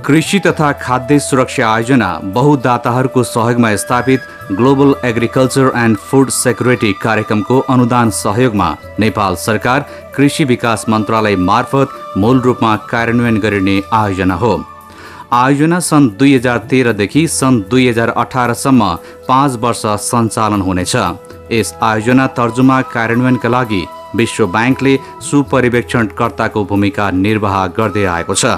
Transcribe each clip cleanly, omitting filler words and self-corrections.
कृषि तथा खाद्य सुरक्षा आयोजना बहुदाताहरूको सहयोगमा स्थापित global agriculture and food security कार्यक्रमको अनुदान सहयोगमा नेपाल सरकार कृषि विकास मन्त्रालय मार्फत मूल रूपमा कार्यान्वयन गरिने आयोजना हो। आयोजना सन् 2013 देखि सन् 2018 सम्म 5 वर्ष सञ्चालन हुनेछ। यस आयोजना तर्जुमा कार्यान्वयनका लागि विश्व ब्याङ्कले सुपरिवेक्षणकर्ताको भूमिका निर्वाह गर्दै आएको छ।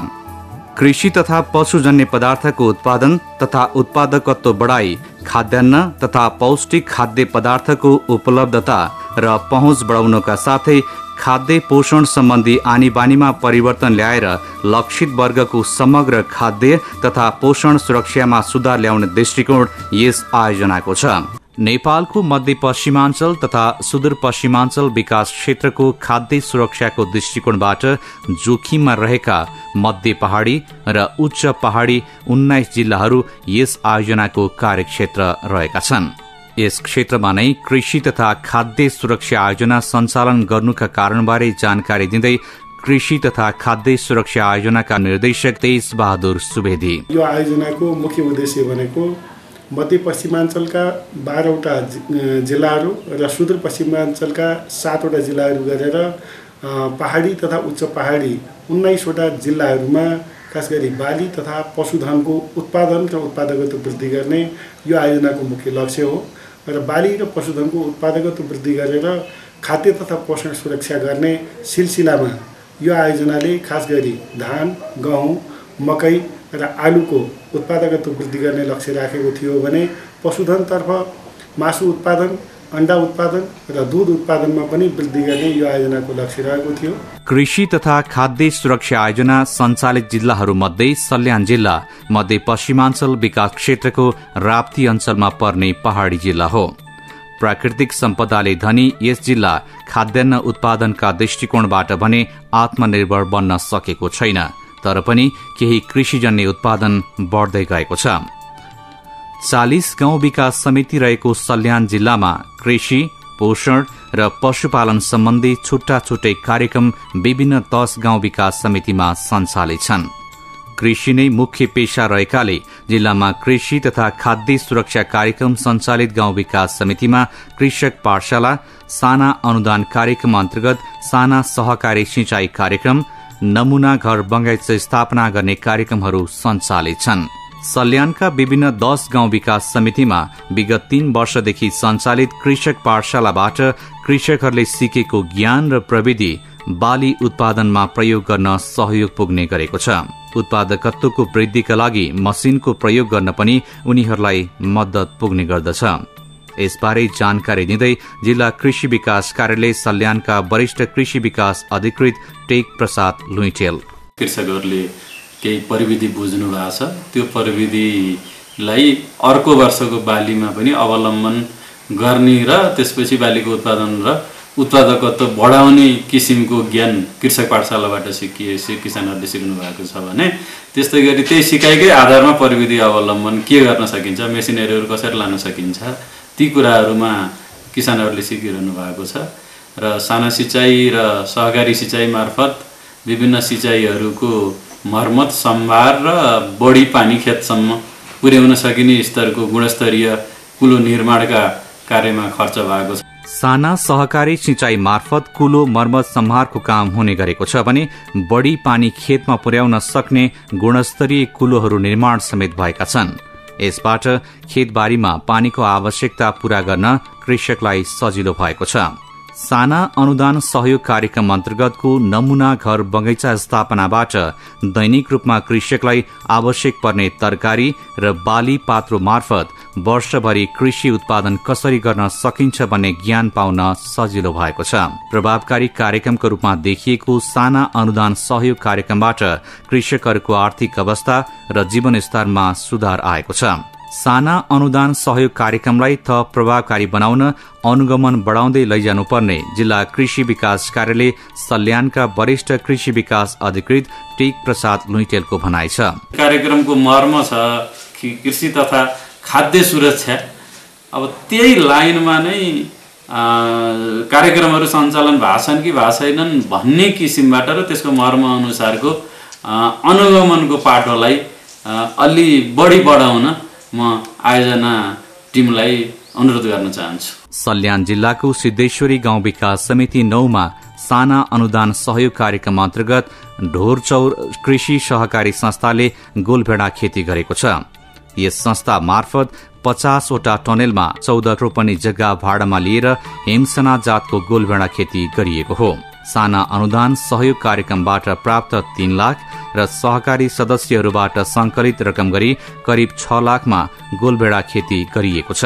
कृषि तथा पशुजन्य पदार्थको उत्पादन तथा उत्पादकत्व बढाई, खाद्यान्न तथा पौष्टिक खाद्य पदार्थको उपलब्धता र पहुँच बढाउनका साथै खाद्य पोषण सम्बन्धी आनीबानीमा परिवर्तन ल्याएर लक्षित वर्गको समग्र खाद्य तथा पोषण सुरक्षामा सुधार ल्याउने दृष्टिकोण यस आयोजनाको छ। नेपालको मध्यपश्चिमाञ्चल तथा सुदूरपश्चिमाञ्चल विकास क्षेत्रको खाद्य सुरक्षाको दृष्टिकोणबाट जोखिममा रहेका मध्य पहाडी र उच्च पहाडी 19 जिल्लाहरू यस आयोजनाको कार्यक्षेत्र रहेका छन्। यस क्षेत्रमा नै कृषि तथा खाद्य सुरक्षा आयोजना सञ्चालन गर्नुका कारणबारे जानकारी दिँदै कृषि तथा खाद्य सुरक्षा आयोजनाका निर्देशक तेज बहादुर सुवेदी, यो आयोजनाको मुख्य उद्देश्य भनेको मध्यपश्चिमाञ्चलका 12वटा जिल्लाहरू र सुदूरपश्चिमाञ्चलका 7वटा जिल्लाहरू गरेर पहाडी तथा उच्च पहाडी 19वटा जिल्लाहरूमा खास गरी बाली तथा पशुधनको उत्पादन र उत्पादकत्व वृद्धि गर्ने यो आयोजनाको मुख्य लक्ष्य हो। र बाली र पशुधनको उत्पादकत्व वृद्धि गरेर खाद्य तथा पोषण सुरक्षा गर्ने सिलसिलामा यो आयोजनाले खास गरी धान, गहुँ, मकै र आलुको उत्पादकत्व वृद्धि गर्ने लक्ष्य राखेको थियो भने पशुधनतर्फ मासु उत्पादन, अण्डा उत्पादन र दूध उत्पादनमा पनि वृद्धि गर्ने यो आयोजनाको लक्ष्य रहेको थियो। कृषि तथा खाद्य सुरक्षा आयोजना सञ्चालित जिल्लाहरूमध्ये सल्यान जिल्ला मध्यपश्चिमाञ्चल विकास क्षेत्रको राप्ती अञ्चलमा पर्ने पहाडी जिल्ला हो। प्राकृतिक सम्पदाले धनी यस जिल्ला खाद्यान्न उत्पादनका दृष्टिकोणबाट भने आत्मनिर्भर बन्न सकेको छैन, तर पनि केही कृषिजन्य उत्पादन बढ्दै गएको छ। 40 गाउँ विकास समिति रहेको सल्यान जिल्लामा कृषि, पोषण र पशुपालन सम्बन्धी छुट्टा छुट्टै कार्यक्रम विभिन्न 10 गाउँ विकास समितिमा सञ्चालित छन्। कृषि नै मुख्य पेशा रहेकाले जिल्लामा कृषि तथा खाद्य सुरक्षा कार्यक्रम सञ्चालित गाउँ विकास समितिमा कृषक पाठशाला, साना अनुदान कार्यक्रम अन्तर्गत साना सहकारी सिंचाई कार्यक्रम, नमूना घर बगैँचा स्थापना गर्ने कार्यक्रमहरू सञ्चालित छन्। सल्यानका विभिन्न 10 गाउँ विकास समितिमा विगत 3 वर्षदेखि सञ्चालित कृषक पाठशालाबाट कृषकहरूले सिकेको ज्ञान र प्रविधि बाली उत्पादनमा प्रयोग गर्न सहयोग पुग्ने गरेको छ। उत्पादकत्वको वृद्धिका लागि मसिनको प्रयोग गर्न पनि उनीहरूलाई मद्दत पुग्ने गर्दछ। यसबारे जानकारी दिँदै जिल्ला कृषि विकास कार्यालय सल्यानका वरिष्ठ कृषि विकास अधिकृत टेक प्रसाद लुइटेल, कृषकहरूले केही प्रविधि बुझ्नु भएको छ, त्यो प्रविधिलाई अर्को वर्षको बालीमा पनि अवलम्बन गर्ने र त्यसपछि बालीको उत्पादन र उत्पादकत्व बढाउने किसिमको ज्ञान कृषक पाठशालाबाट किसानहरूले सिक्नु भएको छ भने त्यस्तै गरी त्यही सिकाइकै आधारमा प्रविधि अवलम्बन के गर्न सकिन्छ, मेसिनरीहरू कसरी लान सकिन्छ, ती कुराहरूमा किसानहरूले सिकिरहनु भएको छ। र साना सिँचाइ र सहकारी सिँचाइ मार्फत विभिन्न सिँचाइहरूको मर्मत, सम्भार र बढी पानी खेतसम्म पुर्याउन सकिने स्तरको गुणस्तरीय कुलो निर्माणका कार्यमा खर्च भएको छ। साना सहकारी सिंचाई मार्फत कुलो मर्मत सम्हारको काम हुने गरेको छ भने बढी पानी खेतमा पुर्याउन सक्ने गुणस्तरीय कुलोहरू निर्माण समेत भएका छन्। यसबाट खेतबारीमा पानीको आवश्यकता पूरा गर्न कृषकलाई सजिलो भएको छ। साना अनुदान सहयोग कार्यक्रम अन्तर्गतको नमूना घर बगैँचा स्थापनाबाट दैनिक रूपमा कृषकलाई आवश्यक पर्ने तरकारी र बाली पात्रो मार्फत वर्षभरि कृषि उत्पादन कसरी गर्न सकिन्छ भन्ने ज्ञान पाउन सजिलो भएको छ। प्रभावकारी कार्यक्रमको रूपमा देखिएको साना अनुदान सहयोग कार्यक्रमबाट कृषकहरूको आर्थिक अवस्था र जीवनस्तरमा सुधार आएको छ। साना अनुदान सहयोग कार्यक्रमलाई थप प्रभावकारी बनाउन अनुगमन बढाउँदै लैजानुपर्ने जिल्ला कृषि विकास कार्यालय सल्यानका वरिष्ठ कृषि विकास अधिकृत टेक प्रसाद लुइटेलको भनाइ छ। कार्यक्रमको मर्म छ कृषि तथा खाद्य सुरक्षा। अब त्यही लाइनमा नै कार्यक्रमहरू सञ्चालन भएको छन् कि भएको छैनन् भन्ने किसिमबाट र त्यसको मर्म अनुसारको अनुगमनको पाटोलाई अलि बढी बढाउन म आयोजना टिमलाई अनुरोध गर्न चाहन्छु। सल्यान जिल्लाको सिद्धेश्वरी गाउँ विकास समिति 9 साना अनुदान सहयोग कार्यक्रम अन्तर्गत ढोरचौर कृषि सहकारी संस्थाले गोलभेडा खेती गरेको छ। यस संस्था मार्फत 50 वटा टनेलमा 14 रोपनी जग्गा भाडामा लिएर हेमसना जातको गोलभेडा खेती गरिएको हो। साना अनुदान सहयोग कार्यक्रमबाट प्राप्त 3 लाख र सहकारी सदस्यहरूबाट संकलित रकम गरी करिब 6 लाखमा गोलभेडा खेती गरिएको छ।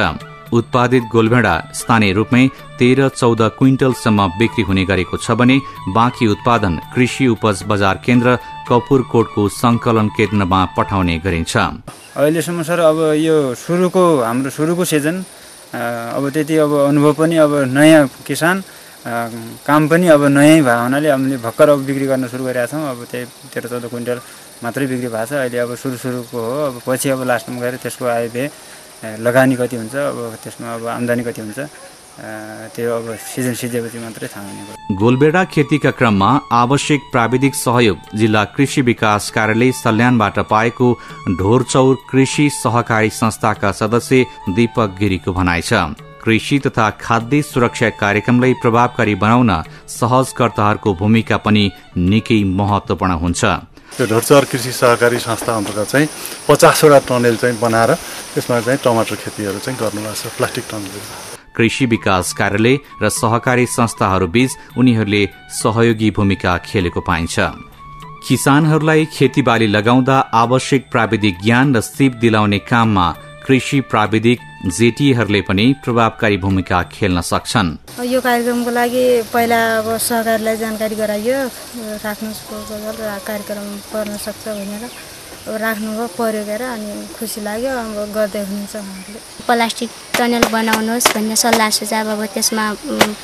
उत्पादित गोलभेडा स्थानीय रूपमै 13-14 क्विन्टलसम्म बिक्री हुने गरेको छ भने बाँकी उत्पादन कृषि उपज बजार केन्द्र कपुरकोटको संकलन केन्द्रमा पठाउने गरिन्छ। अहिलेसम्म सर अब यो हाम्रो सुरुको सिजन अब त्यति अब अनुभव पनि अब नयाँ किसान काम पनि अब नयाँ भएको हुनाले हामीले भर्खर अब बिक्री गर्न सुरु गरेका छौँ। अब त्यही 13-14 क्विन्टल मात्रै बिक्री भएको छ अहिले। अब सुरुको हो, अब पछि अब लास्टमा गएर त्यसको आय व्यय लगानी कति हुन्छ, अब त्यसमा अब आम्दानी कति हुन्छ त्यो अब सिजन सिजेपछि मात्रै थाहा हुने। गोलभेडा खेतीका क्रममा आवश्यक प्राविधिक सहयोग जिल्ला कृषि विकास कार्यालय सल्यानबाट पाएको ढोरचौर कृषि सहकारी संस्थाका सदस्य दीपक गिरीको भनाइ छ। कृषि तथा खाद्य सुरक्षा कार्यक्रमलाई प्रभावकारी बनाउन सहजकर्ताहरूको भूमिका पनि निकै महत्वपूर्ण हुन्छ। त्यो ढोरचौर कृषि सहकारी संस्था अन्तर्गत चाहिँ 50 वटा टनेल चाहिँ बनाएर त्यसमा चाहिँ टमाटर खेतीहरू चाहिँ गर्नुभएको छ, प्लास्टिक टनेल। कृषि विकास कार्यालय र सहकारी संस्थाहरूबीच उनीहरूले सहयोगी भूमिका खेलेको पाइन्छ। किसानहरूलाई खेतीबाली लगाउँदा आवश्यक प्राविधिक ज्ञान र सिप दिलाउने काममा कृषि प्राविधिक जेटीहरूले पनि प्रभावकारी भूमिका खेल्न सक्छन्। यो कार्यक्रमको लागि पहिला अब सहकारीलाई जानकारी गराइयो, राख्नु कार्यक्रम गर्न सक्छ भनेर राख्नुभयो, पर्यो गएर अनि खुसी लाग्यो। अब गर्दै हुनुहुन्छ उहाँहरूले। प्लास्टिक टनल बनाउनुहोस् भन्ने सल्लाह सुझाव अब त्यसमा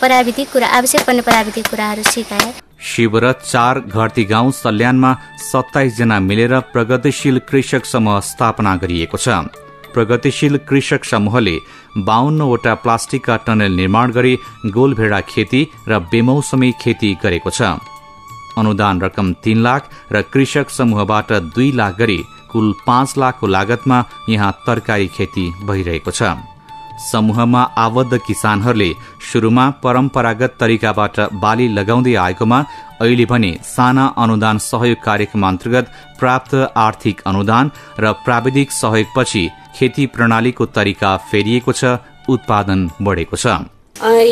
प्राविधिक कुरा आवश्यक पर्ने प्राविधिक कुराहरू सिकाए। शिवरत 4 घरती गाउँ सल्यानमा 27 जना मिलेर प्रगतिशील कृषक समूह स्थापना गरिएको छ। प्रगतिशील कृषक समूहले 52 वटा प्लास्टिकका टनल निर्माण गरी गोलभेडा खेती र बेमौसमी खेती गरेको छ। अनुदान रकम 3 लाख र कृषक समूहबाट 2 लाख गरी कुल 5 लाखको लागतमा यहाँ तरकारी खेती भइरहेको छ। समूहमा आबद्ध किसानहरूले सुरुमा परम्परागत तरिकाबाट बाली लगाउँदै आएकोमा अहिले भने साना अनुदान सहयोग कार्यक्रम अन्तर्गत प्राप्त आर्थिक अनुदान र प्राविधिक सहयोगपछि खेती प्रणालीको तरिका फेरिएको छ, उत्पादन बढेको छ।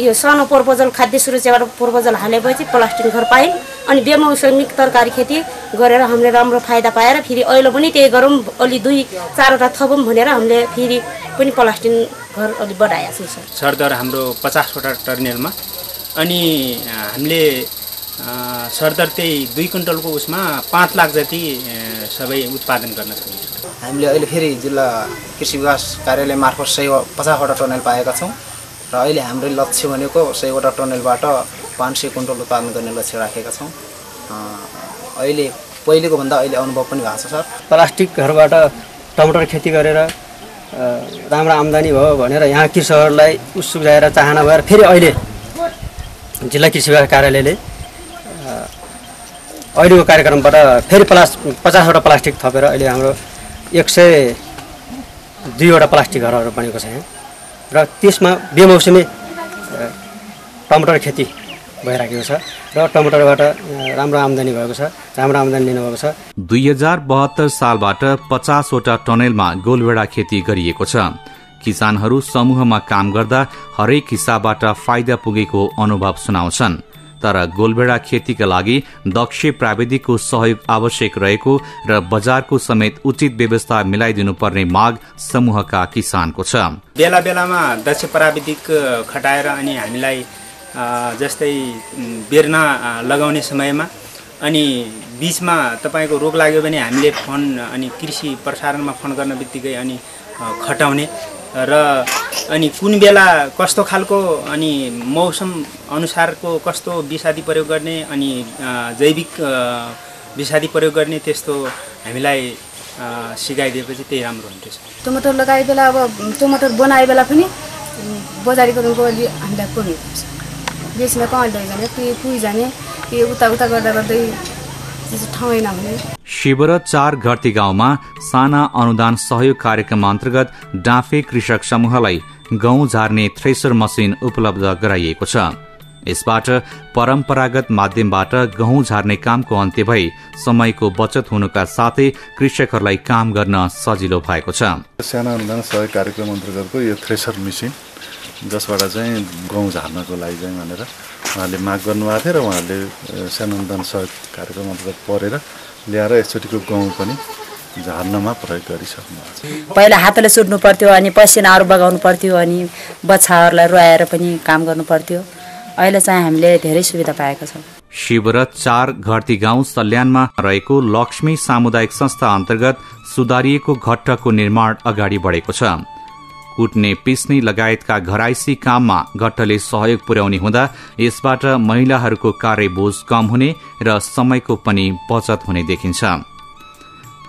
यो सानो प्रपोजल खाद्य सुरक्षाबाट प्रपोजल हालेपछि प्लास्टिक घर पायौँ अनि बेमौसमिक तरकारी खेती गरेर हामीले राम्रो फाइदा पाएर फेरि अहिले पनि त्यही गरौँ, अलि 2-4 वटा थपौँ भनेर हामीले फेरि पनि प्लास्टिक घर अलि बढाएका छौँ सर। सरदर हाम्रो 50 वटा टर्नेलमा अनि हामीले सरदर त्यही 2 क्विन्टलको उसमा 5 लाख जति सबै उत्पादन गर्न सकिन्छ। हामीले अहिले फेरि जिल्ला कृषि विकास कार्यालय मार्फत 50 वटा टनेल पाएका छौँ र अहिले हाम्रो लक्ष्य भनेको 100 वटा टनेलबाट 500 क्विन्टल उत्पादन गर्ने लक्ष्य राखेका छौँ। अहिले पहिलेको भन्दा अहिले अनुभव पनि भएको छ सर। प्लास्टिकहरूबाट टमाटर खेती गरेर राम्रो आम्दानी भयो भनेर यहाँ कृषकहरूलाई उत्सुक जाएर चाहना भएर फेरि अहिले जिल्ला कृषि विकास कार्यालयले अहिलेको कार्यक्रमबाट फेरि 50 वटा प्लास्टिक थपेर अहिले हाम्रो 102 वटा प्लास्टिक घरहरू बनेको छ यहाँ र त्यसमा बेमौसमी टमाटर खेती भइराखेको छ र टमाटरबाट राम्रो आम्दानी भएको छ, राम्रो आम्दानी लिनुभएको छ। 2072 सालबाट 50 वटा टनेलमा गोलभेडा खेती गरिएको छ। किसानहरू समूहमा काम गर्दा हरेक हिस्साबाट फाइदा पुगेको अनुभव सुनाउँछन्। तर गोलभेडा खेतीका लागि दक्ष प्राविधिकको सहयोग आवश्यक रहेको र बजारको समेत उचित व्यवस्था मिलाइदिनु पर्ने माग समूहका किसानको छ। बेला बेलामा दक्ष प्राविधिक खटाएर अनि हामीलाई जस्तै बेर्ना लगाउने समयमा अनि बीचमा तपाईको रोग लाग्यो भने हामीले फोन अनि कृषि प्रसारणमा फोन गर्न बित्तिकै अनि खटाउने र अनि कुन बेला कस्तो खालको अनि मौसम अनुसारको कस्तो विषादी प्रयोग गर्ने अनि जैविक विषादी प्रयोग गर्ने त्यस्तो हामीलाई सिकाइदिएपछि त्यही राम्रो हुन्थ्यो। टमाटर लगाए बेला अब टमाटर बनाए बेला पनि बजारीकरणको अलि हामीलाई पर्नुपर्छ। बेच्न कहाँ लैजाने, पुइ जाने, उता गर्दा गर्दै त्यस्तो ठाउँ होइन भने। शिवर 4 घरती गाउँमा साना अनुदान सहयोग कार्यक्रम अन्तर्गत डाँफे कृषक समूहलाई गहुँ झार्ने थ्रेसर मसिन उपलब्ध गराइएको छ। यसबाट परम्परागत माध्यमबाट गहुँ झार्ने कामको अन्त्य भई समयको बचत हुनुका साथै कृषकहरूलाई काम गर्न सजिलो भएको छ। साना अनुदान सहयोग कार्यक्रम अन्तर्गतको यो थ्रेसर मेसिन जसबाट चाहिँ गहुँ झार्नको लागि चाहिँ भनेर उहाँले माग गर्नुभएको थियो र उहाँले साना अनुदान सहयोग कार्यक्रम अन्तर्गत परेर ल्याएर यसचोटिको गहुँ पनि झार्नमा प्रयोग गरिसक्नु भएको छ। पहिला हातले सुट्नु पर्थ्यो अनि पसिनाहरू बगाउनु पर्थ्यो अनि बच्चाहरूलाई रुवाएर पनि काम गर्नु पर्थ्यो। अहिले चाहिँ हामीले धेरै सुविधा पाएका छौँ। शिवरत 4 घरती गाउँ सल्यानमा रहेको लक्ष्मी सामुदायिक संस्था अन्तर्गत सुधारिएको घट्टको निर्माण अगाडि बढेको छ। कुट्ने पिस्ने लगायतका घराइसी काममा घट्टले सहयोग पुर्याउने हुँदा यसबाट महिलाहरूको कार्यबोझ कम हुने र समयको पनि बचत हुने देखिन्छ।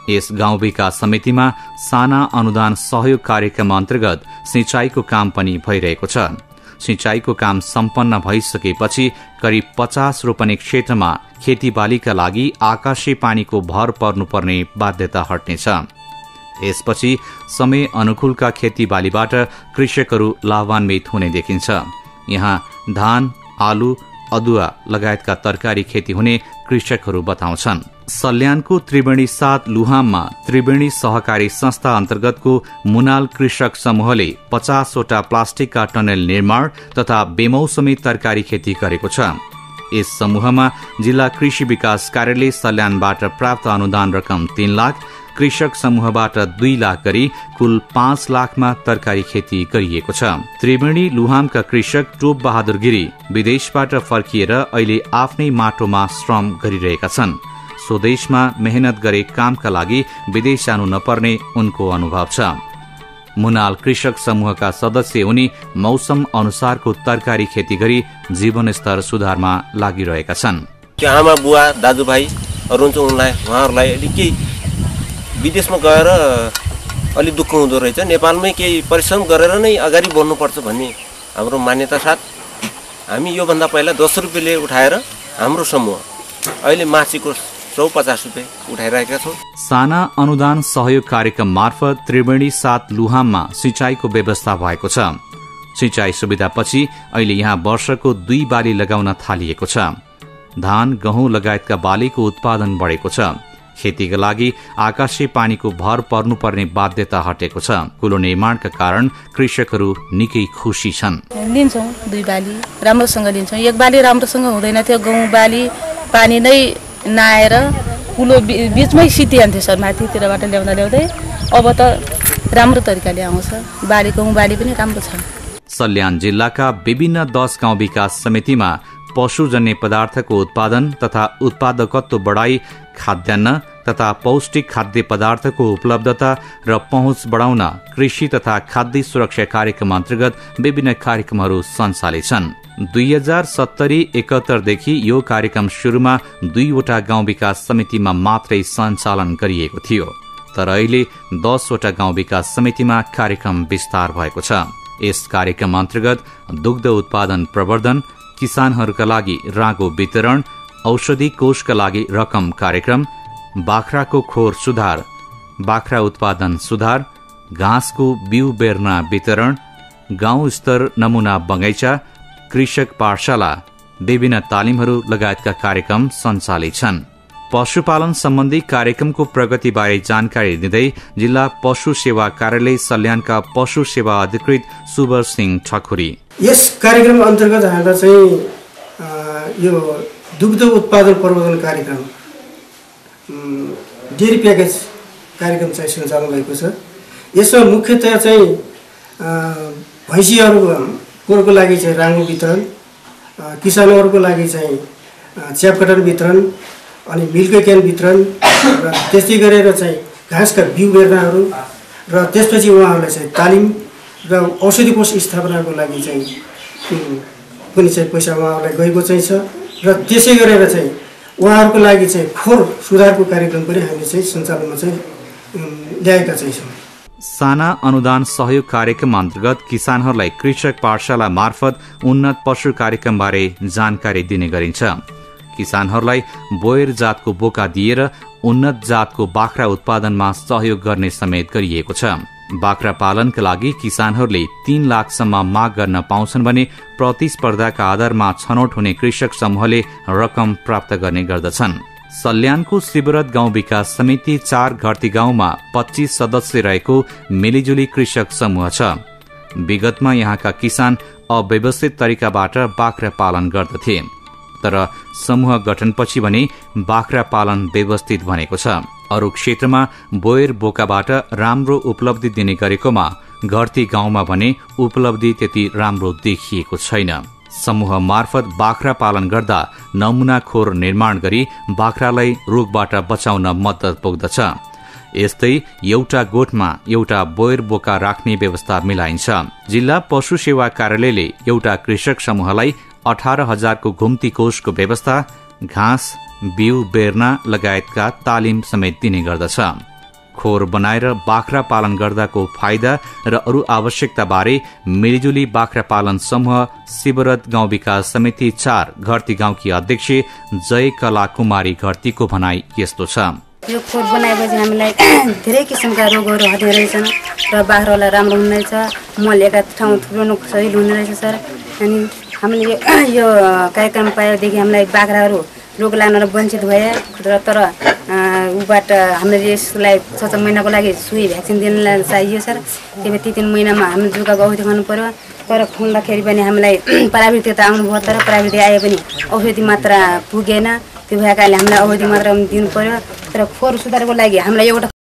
यस गाउँ विकास समितिमा साना अनुदान सहयोग कार्यक्रम अन्तर्गत सिंचाईको काम पनि भइरहेको छ। सिंचाईको काम सम्पन्न भइसकेपछि करिब 50 रोपनी क्षेत्रमा खेतीबालीका लागि आकाशे पानीको भर पर्नुपर्ने बाध्यता हट्नेछ। यसपछि समय अनुकूलका खेतीबालीबाट कृषकहरू लाभान्वित हुने देखिन्छ। यहाँ धान, आलु, अदुवा लगायतका तरकारी खेती हुने कृषकहरू बताउँछन्। सल्यानको त्रिवेणी 7 लुहाममा त्रिवेणी सहकारी संस्था अन्तर्गतको मुनाल कृषक समूहले 50 वटा प्लास्टिकका टनल निर्माण तथा बेमौसमी तरकारी खेती गरेको छ। यस समूहमा जिल्ला कृषि विकास कार्यालय सल्यानबाट प्राप्त अनुदान रकम 3 लाख, कृषक समूहबाट 2 लाख गरी कुल 5 लाखमा तरकारी खेती गरिएको छ। त्रिवेणी लुहामका कृषक टोप बहादुर गिरी विदेशबाट फर्किएर अहिले आफ्नै माटोमा श्रम गरिरहेका छन्। स्वदेशमा मेहनत गरे कामका लागि विदेश जानु नपर्ने उनको अनुभव छ। मुनाल कृषक समूहका सदस्य उनी मौसम अनुसारको तरकारी खेती गरी जीवनस्तर सुधारमा लागिरहेका छन्। आमा बुवा दाजुभाइहरू हुन्छ उहाँहरूलाई केही विदेशमा गएर अलि दुःख हुँदो रहेछ। नेपालमै केही परिश्रम गरेर नै अगाडि बढ्नुपर्छ भन्ने हाम्रो मान्यता साथ हामी योभन्दा पहिला 10 रुपियाँले उठाएर हाम्रो समूह अहिले मासिकको 150 रुपियाँ उठाइरहेका छौँ। साना अनुदान सहयोग कार्यक्रम मार्फत त्रिवेणी 7 लुहाममा सिंचाईको व्यवस्था भएको छ। सिंचाई सुविधापछि अहिले यहाँ वर्षको 2 बाली लगाउन थालिएको छ। धान, गहुँ लगायतका बालीको उत्पादन बढेको छ। खेतीका लागि आकाशे पानीको भर पर्नुपर्ने बाध्यता हटेको छ। कुलो निर्माणका कारण कृषकहरू निकै खुसी छन्। लिन्छौँ 2 बाली राम्रोसँग लिन्छौँ। 1 बाली राम्रोसँग हुँदैन थियो। गहुँ बाली पानी नै नआएर कुलो बीचमै सितिहाल्थ्यो सर, माथितिरबाट ल्याउँदै अब त राम्रो तरिकाले आउँछ। बाली गहुँ बाली पनि राम्रो छ। सल्यान जिल्लाका विभिन्न 10 गाउँ विकास समितिमा पशुजन्य पदार्थको उत्पादन तथा उत्पादकत्व बढाई, खाद्यान्न तथा पौष्टिक खाद्य पदार्थको उपलब्धता र पहुँच बढाउन कृषि तथा खाद्य सुरक्षा कार्यक्रम अन्तर्गत विभिन्न कार्यक्रमहरू सञ्चालित छन्। 2070-71 देखि यो कार्यक्रम सुरुमा 2 वटा गाउँ विकास समितिमा मात्रै सञ्चालन गरिएको थियो, तर अहिले 10 वटा गाउँ विकास समितिमा कार्यक्रम विस्तार भएको छ। यस कार्यक्रम अन्तर्गत दुग्ध उत्पादन प्रवर्धन, किसानहरूका लागि रागो वितरण, औषधि कोषका लागि रकम कार्यक्रम, बाख्राको खोर सुधार, बाख्रा उत्पादन सुधार, घाँसको बिउ बेर्ना वितरण, गाउँ स्तर नमुना बगैँचा, कृषक पाठशाला, विभिन्न तालिमहरू लगायतका कार्यक्रम सञ्चालित छन्। पशुपालन सम्बन्धी कार्यक्रमको प्रगतिबारे जानकारी दिँदै जिल्ला पशु सेवा कार्यालय सल्यानका पशु सेवा अधिकृत सुबर सिंह ठकुरी, यस कार्यक्रम अन्तर्गत हामीलाई चाहिँ यो दुग्ध उत्पादन प्रवर्धन कार्यक्रम डेरी प्याकेज कार्यक्रम चाहिँ सञ्चालन भएको छ। यसमा मुख्यतया चाहिँ भैँसीहरूको लागि चाहिँ राङ्गो वितरण, किसानहरूको लागि चाहिँ च्यापकटन वितरण अनि मिल्क क्यान वितरण र त्यस्तै गरेर चाहिँ घाँसका बिउ बेर्नाहरू र त्यसपछि उहाँहरूलाई चाहिँ तालिम र औषधि कोष स्थापनाको लागि चाहिँ पनि चाहिँ पैसा उहाँहरूलाई गएको चाहिँ छ र त्यसै गरेर चाहिँ उहाँहरूको लागि चाहिँ खोर सुधारको कार्यक्रम पनि हामीले चाहिँ सञ्चालनमा चाहिँ ल्याएका चाहिँ छौँ। साना अनुदान सहयोग कार्यक्रम अन्तर्गत किसानहरूलाई कृषक पाठशाला मार्फत उन्नत पशु कार्यक्रमबारे जानकारी दिने गरिन्छ। किसानहरूलाई बोयर जातको बोका दिएर उन्नत जातको बाख्रा उत्पादनमा सहयोग गर्ने समेत गरिएको छ। बाख्रा पालनका लागि किसानहरूले 3 लाखसम्म माग गर्न पाउँछन् भने प्रतिस्पर्धाका आधारमा छनौट हुने कृषक समूहले रकम प्राप्त गर्ने गर्दछन्। सल्यानको शिवरत गाउँ विकास समिति 4 घरती गाउँमा 25 सदस्य रहेको मिलिजुली कृषक समूह छ। विगतमा यहाँका किसान अव्यवस्थित तरिकाबाट बाख्रा पालन गर्दथे, तर समूह गठनपछि भने बाख्रा पालन व्यवस्थित बनेको छ। अरू क्षेत्रमा बोयर बोकाबाट राम्रो उपलब्धि दिने गरेकोमा घरती गाउँमा भने उपलब्धि त्यति राम्रो देखिएको छैन। समूह मार्फत बाख्रा पालन गर्दा नमूना खोर निर्माण गरी बाख्रालाई रोगबाट बचाउन मद्दत पुग्दछ। यस्तै एउटा गोठमा एउटा बोयर बोका राख्ने व्यवस्था मिलाइन्छ। जिल्ला पशु सेवा कार्यालयले एउटा कृषक समूहलाई 18,000 को घुम्ती कोषको व्यवस्था, घाँस, बिउ बेर्ना लगायतका तालिम समेत दिने गर्दछ। खोर बनाएर बाख्रा पालन गर्दाको फाइदा र अरू आवश्यकता बारे मिलिजुली बाख्रा पालन समूह शिवरत गाउँ विकास समिति 4 घरती गाउँकी अध्यक्ष जय कला कुमारी घरतीको भनाई यस्तो छ। यो खोर बनाएपछि हामीलाई धेरै किसिमका रोगहरू हट्ने रहेछन् र बाख्रालाई राम्रो हुनेछ, मल एका ठाउँ थुप्रोनु सजिलो हुने रहेछ सर। अनि हामीले यो कार्यक्रम पाएदेखि हामीलाई बाख्राहरू रोग लाग्न वञ्चित भए, तर उबाट हामीले यसलाई 6 महिनाको लागि सुई भ्याक्सिन दिनलाई चाहियो सर। त्यही 3 महिनामा हामीले जुकाको औषधि खुवाउनु पर्यो, तर खुवाउँदाखेरि पनि हामीलाई प्राविधिक त आउनुभयो, तर प्राविधिक आए पनि औषधि मात्रा पुगेन। त्यो भएकाले हामीलाई औषधि मात्रा दिनु पर्यो। तर खोर सुधारको लागि हामीलाई एउटा